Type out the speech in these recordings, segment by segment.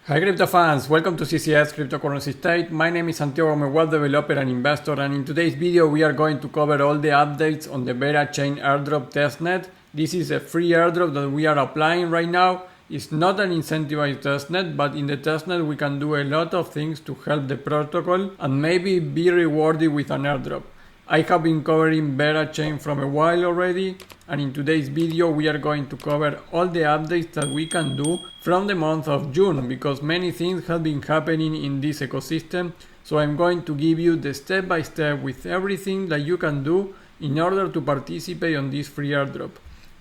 Hi crypto fans, welcome to CCS Cryptocurrency State. My name is Santiago, I'm a web developer and investor, and in today's video we are going to cover all the updates on the Berachain Airdrop testnet. This is a free airdrop that we are applying right now. It's not an incentivized testnet, but in the testnet we can do a lot of things to help the protocol and maybe be rewarded with an airdrop. I have been covering Berachain from a while already, and in today's video we are going to cover all the updates that we can do from the month of June, because many things have been happening in this ecosystem. So I'm going to give you the step-by-step with everything that you can do in order to participate on this free airdrop.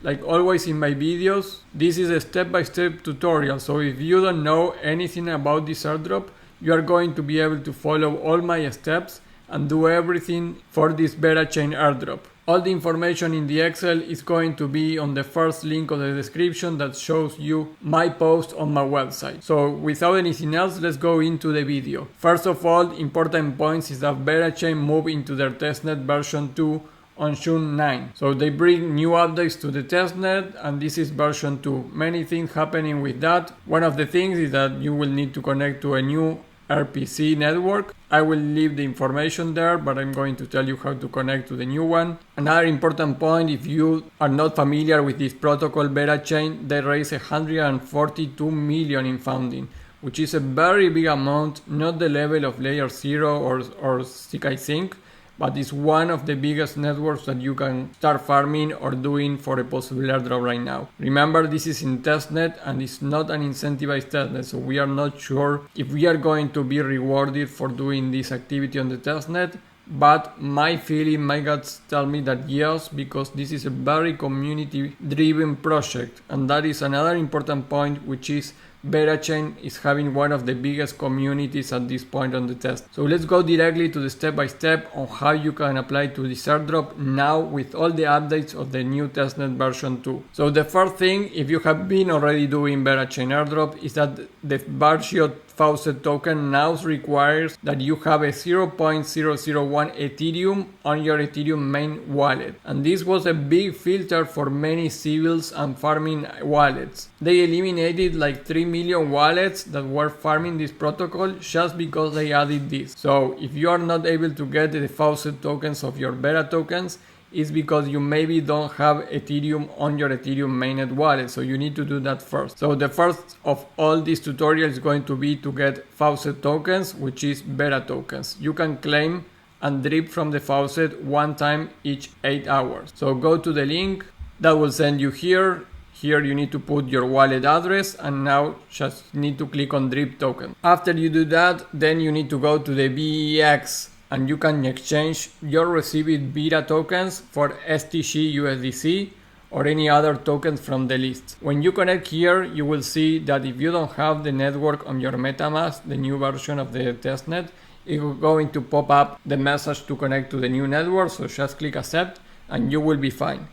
Like always in my videos, this is a step-by-step tutorial, so if you don't know anything about this airdrop, you are going to be able to follow all my steps and do everything for this Berachain airdrop. All the information in the Excel is going to be on the first link of the description that shows you my post on my website. So without anything else, let's go into the video. First of all, important points is that Berachain moved into their testnet version 2 on June 9. So they bring new updates to the testnet, and this is version 2. Many things happening with that. One of the things is that you will need to connect to a new RPC network. I will leave the information there, but I'm going to tell you how to connect to the new one. Another important point, if you are not familiar with this protocol Berachain, they raised 142 million in funding, which is a very big amount, not the level of layer 0 or ZkSync, but it's one of the biggest networks that you can start farming or doing for a possible airdrop right now. Remember, this is in testnet and it's not an incentivized testnet, so we are not sure if we are going to be rewarded for doing this activity on the testnet. But my feeling, my guts tell me that yes, because this is a very community driven project, and that is another important point, which is Berachain is having one of the biggest communities at this point on the test. So let's go directly to the step-by-step on how you can apply to this airdrop now with all the updates of the new testnet version 2. So the first thing, if you have been already doing Berachain airdrop, is that the Vargio faucet token now requires that you have a 0.001 Ethereum on your Ethereum main wallet. And this was a big filter for many civils and farming wallets. They eliminated like 3 million wallets that were farming this protocol just because they added this. So if you are not able to get the faucet tokens of your Bera tokens, is because you maybe don't have Ethereum on your Ethereum mainnet wallet, so you need to do that first. So the first of all this tutorial is going to be to get faucet tokens, which is Bera tokens. You can claim and drip from the faucet one time each 8 hours. So go to the link that will send you here. Here you need to put your wallet address, and now just need to click on drip token. After you do that, then you need to go to the BEX, and you can exchange your received Bera tokens for STG USDC or any other tokens from the list. When you connect here, you will see that if you don't have the network on your MetaMask, the new version of the testnet, it's going to pop up the message to connect to the new network, so just click accept and you will be fine.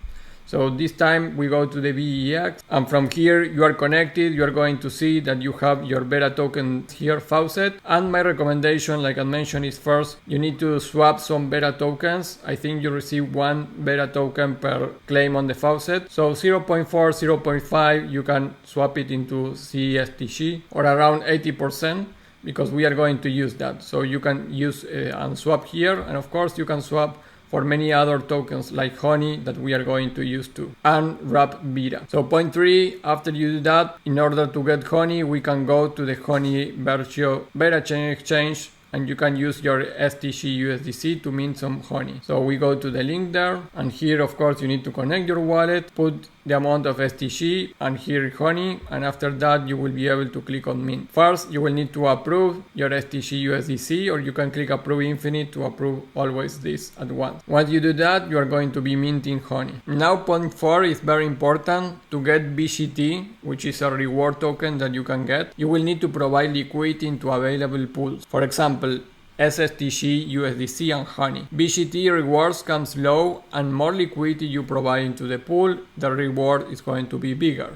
So this time we go to the BEX, and from here you are connected. You are going to see that you have your Bera token here faucet, and my recommendation, like I mentioned, is first you need to swap some Bera tokens. I think you receive 1 Bera token per claim on the faucet, so 0.4, 0.5 you can swap it into CSTG, or around 80%, because we are going to use that. So you can use and swap here, and of course you can swap for many other tokens like Honey that we are going to use too, and wrap Bera. So point 3, after you do that, in order to get Honey, we can go to the Honey Vargio Berachain exchange, and you can use your STG USDC to mint some Honey. So we go to the link there, and here of course you need to connect your wallet, put the amount of STG, and here Honey, and after that you will be able to click on mint. First you will need to approve your STG USDC, or you can click approve infinite to approve always this at once. Once you do that, you are going to be minting Honey. Now point 4 is very important. To get BGT, which is a reward token that you can get, you will need to provide liquidity into available pools. For example, SSTG, USDC and Honey. BGT rewards comes low, and more liquidity you provide into the pool, the reward is going to be bigger.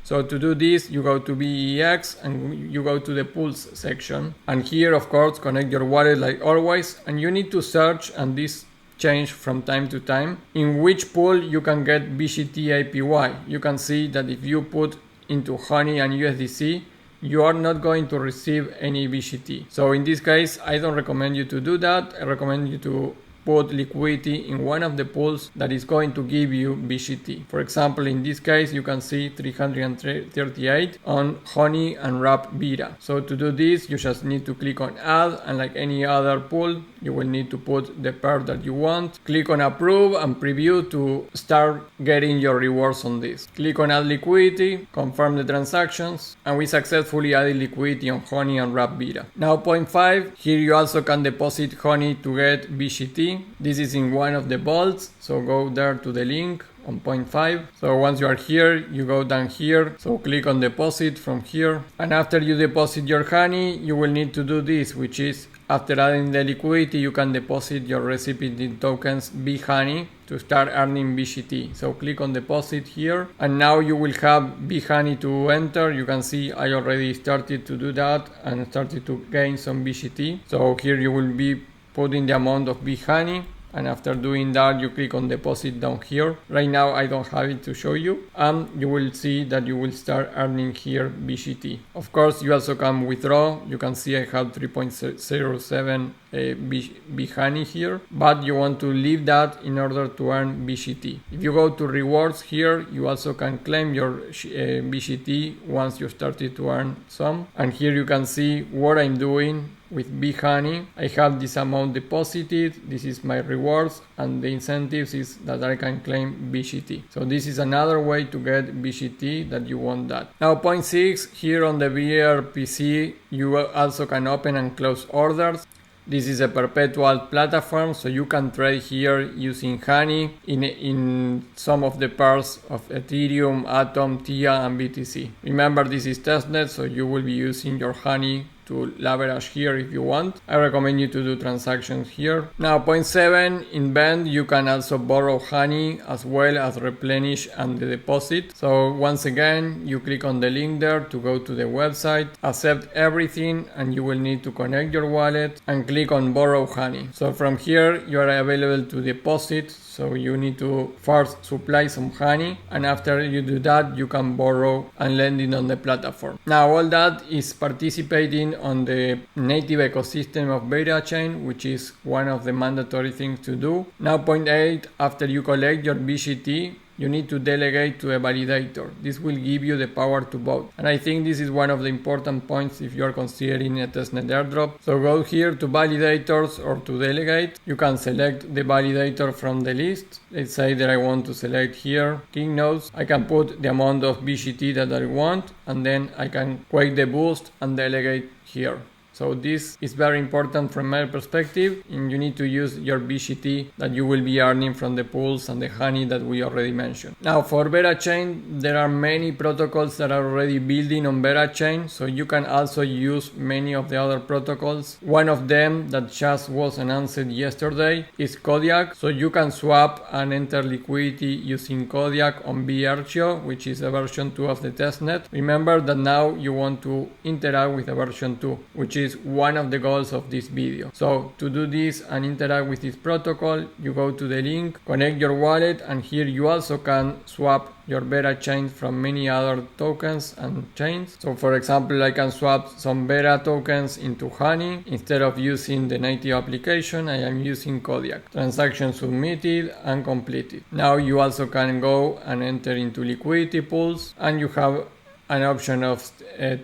So to do this, you go to BEX and you go to the pools section, and here of course connect your wallet like always, and you need to search, and this change from time to time, in which pool you can get BGT APY. You can see that if you put into Honey and USDC, you are not going to receive any BGT. So in this case, I don't recommend you to do that. I recommend you to put liquidity in one of the pools that is going to give you BGT. For example, in this case, you can see 338 on Honey and Wrap Beta. So to do this, you just need to click on add, and like any other pool, you will need to put the pair that you want. Click on approve and preview to start getting your rewards on this. Click on add liquidity, confirm the transactions, and we successfully added liquidity on Honey and Wrap Beta. Now point 5, here you also can deposit Honey to get BGT. This is in one of the vaults, so go there to the link on point 5. So once you are here, you go down here, so click on deposit from here, and after you deposit your Honey, you will need to do this, which is after adding the liquidity, you can deposit your recipient in tokens Vechain to start earning BGT. So click on deposit here, and now you will have Vechain to enter. You can see I already started to do that and started to gain some BGT. So here you will be putting the amount of Vechain, and after doing that, you click on deposit down here. Right now I don't have it to show you, and you will see that you will start earning here BGT. Of course, you also can withdraw. You can see I have 3.07 Vechain here, but you want to leave that in order to earn BGT. If you go to rewards here, you also can claim your BGT once you started to earn some, and here you can see what I'm doing with Vechain. I have this amount deposited, this is my rewards, and the incentives is that I can claim BGT. So this is another way to get BGT that you want that. Now point 6, here on the VRPC, you also can open and close orders. This is a perpetual platform, so you can trade here using Honey in some of the pairs of Ethereum, Atom, TIA, and BTC. Remember, this is Testnet, so you will be using your Honey to leverage here if you want. I recommend you to do transactions here. Now point 7, in Bend you can also borrow Honey as well as replenish and deposit. So once again, you click on the link there to go to the website, accept everything, and you will need to connect your wallet and click on borrow Honey. So from here you are available to deposit. So you need to first supply some Honey, and after you do that, you can borrow and lend it on the platform. Now all that is participating on the native ecosystem of Berachain, which is one of the mandatory things to do. Now point 8, after you collect your BGT, you need to delegate to a validator. This will give you the power to vote. And I think this is one of the important points if you are considering a testnet airdrop. So go here to validators or to delegate. You can select the validator from the list. Let's say that I want to select here King Nodes. I can put the amount of BGT that I want, and then I can quake the boost and delegate here. So this is very important from my perspective, and you need to use your BGT that you will be earning from the pools and the Honey that we already mentioned. Now for Berachain, there are many protocols that are already building on Berachain, so you can also use many of the other protocols. One of them that just was announced yesterday is Kodiak, so you can swap and enter liquidity using Kodiak on Berachain, which is a version 2 of the testnet. Remember that now you want to interact with a version 2, which is one of the goals of this video. So to do this and interact with this protocol, you go to the link, connect your wallet, and here you also can swap your Berachain from many other tokens and chains. So for example, I can swap some Bera tokens into Honey. Instead of using the native application, I am using Kodiak. Transaction submitted and completed. Now you also can go and enter into liquidity pools, and you have an option of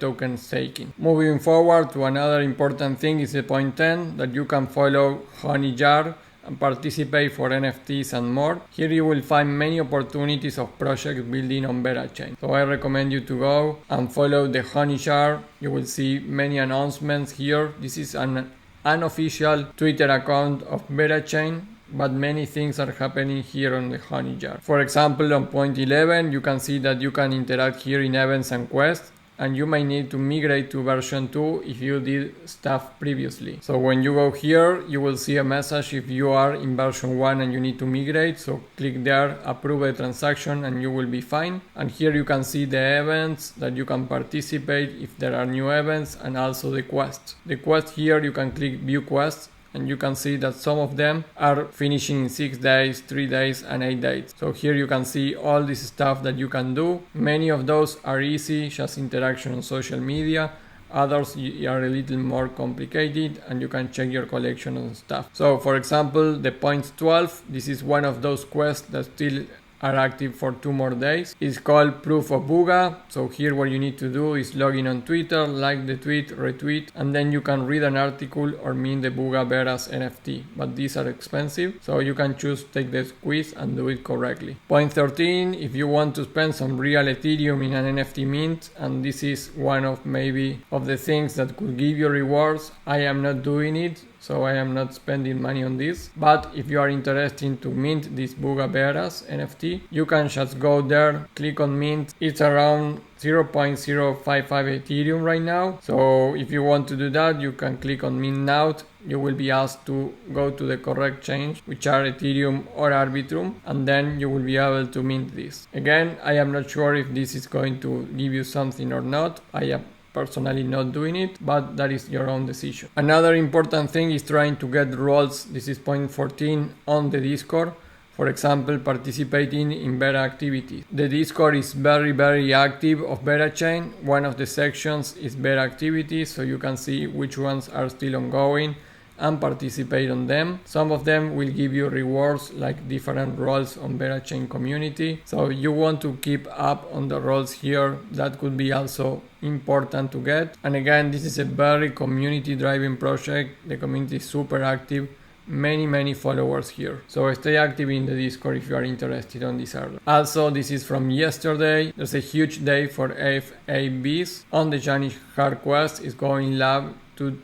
token staking. Moving forward to another important thing is the point 10, that you can follow HoneyJar and participate for NFTs and more. Here you will find many opportunities of projects building on Berachain. So I recommend you to go and follow the HoneyJar. You will see many announcements here. This is an unofficial Twitter account of Berachain, but many things are happening here on the HoneyJar. For example, on point 11, you can see that you can interact here in events and quests, and you may need to migrate to version 2 if you did stuff previously. So when you go here, you will see a message if you are in version 1 and you need to migrate. So click there, approve a transaction, and you will be fine. And here you can see the events that you can participate if there are new events, and also the quests. The quest here, you can click view quests, and you can see that some of them are finishing in 6 days, 3 days and 8 days. So here you can see all this stuff that you can do. Many of those are easy, just interaction on social media. Others are a little more complicated and you can check your collection and stuff. So for example, the points 12, this is one of those quests that still are active for 2 more days. It's called Proof of Booga. So here what you need to do is log in on Twitter, like the tweet, retweet, and then you can read an article or mint the Booga Beras NFT. But these are expensive, so you can choose take the quiz and do it correctly. Point 13, if you want to spend some real Ethereum in an NFT mint, and this is one of maybe of the things that could give you rewards. I am not doing it, so I am not spending money on this. But if you are interested to mint this Booga Beras NFT, you can just go there, click on mint. It's around 0.055 Ethereum right now. So if you want to do that, you can click on mint now. You will be asked to go to the correct chain, which are Ethereum or Arbitrum, and then you will be able to mint this. Again, I am not sure if this is going to give you something or not. I am personally not doing it, but that is your own decision. Another important thing is trying to get roles. This is point 14 on the Discord. For example, participating in beta activities. The Discord is very active of Berachain. One of the sections is beta activities, so you can see which ones are still ongoing and participate on them. Some of them will give you rewards like different roles on Berachain community. So you want to keep up on the roles here. That could be also important to get. And again, this is a very community driven project. The community is super active. Many followers here. So stay active in the Discord if you are interested on this airdrop. Also, this is from yesterday. There's a huge day for FABs on the Janish hard quest. Is going live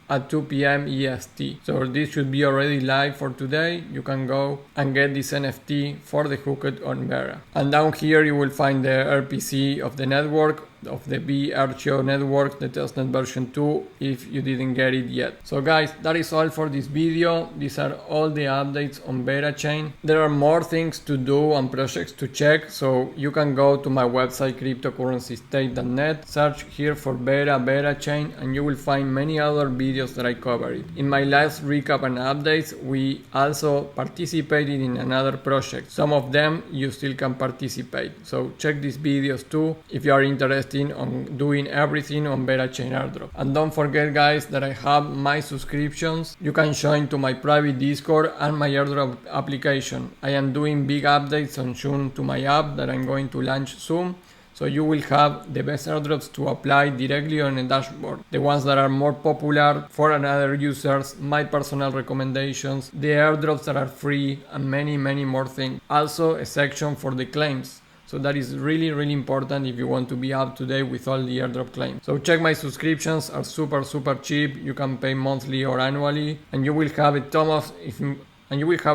at 2 p.m. EST. So this should be already live for today. You can go and get this NFT for the hooked on Bera. And down here you will find the RPC of the network, of the BRCO network, the testnet version 2, if you didn't get it yet. So guys, that is all for this video. These are all the updates on Berachain. There are more things to do and projects to check, so you can go to my website cryptocurrencystate.net, search here for Berachain, and you will find many other videos that I covered. In my last recap and updates, we also participated in another project. Some of them you still can participate, so check these videos too if you are interested on doing everything on Berachain Airdrop. And don't forget guys that I have my subscriptions. You can join to my private Discord and my Airdrop application. I am doing big updates on June to my app that I'm going to launch soon. So you will have the best airdrops to apply directly on a dashboard. The ones that are more popular for another users, my personal recommendations, the airdrops that are free, and many more things. Also a section for the claims. So that is really important if you want to be up to date with all the airdrop claims. So check my subscriptions, are super cheap. You can pay monthly or annually, and you will have a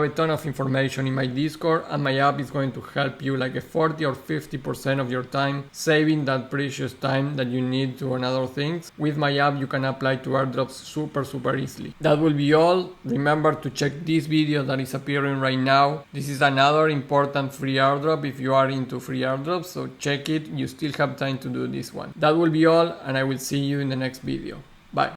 ton of information in my Discord, and my app is going to help you like a 40 or 50% of your time, saving that precious time that you need to another things. With my app you can apply to airdrops super easily. That will be all. Remember to check this video that is appearing right now. This is another important free airdrop if you are into free airdrops, so check it. You still have time to do this one. That will be all, and I will see you in the next video. Bye.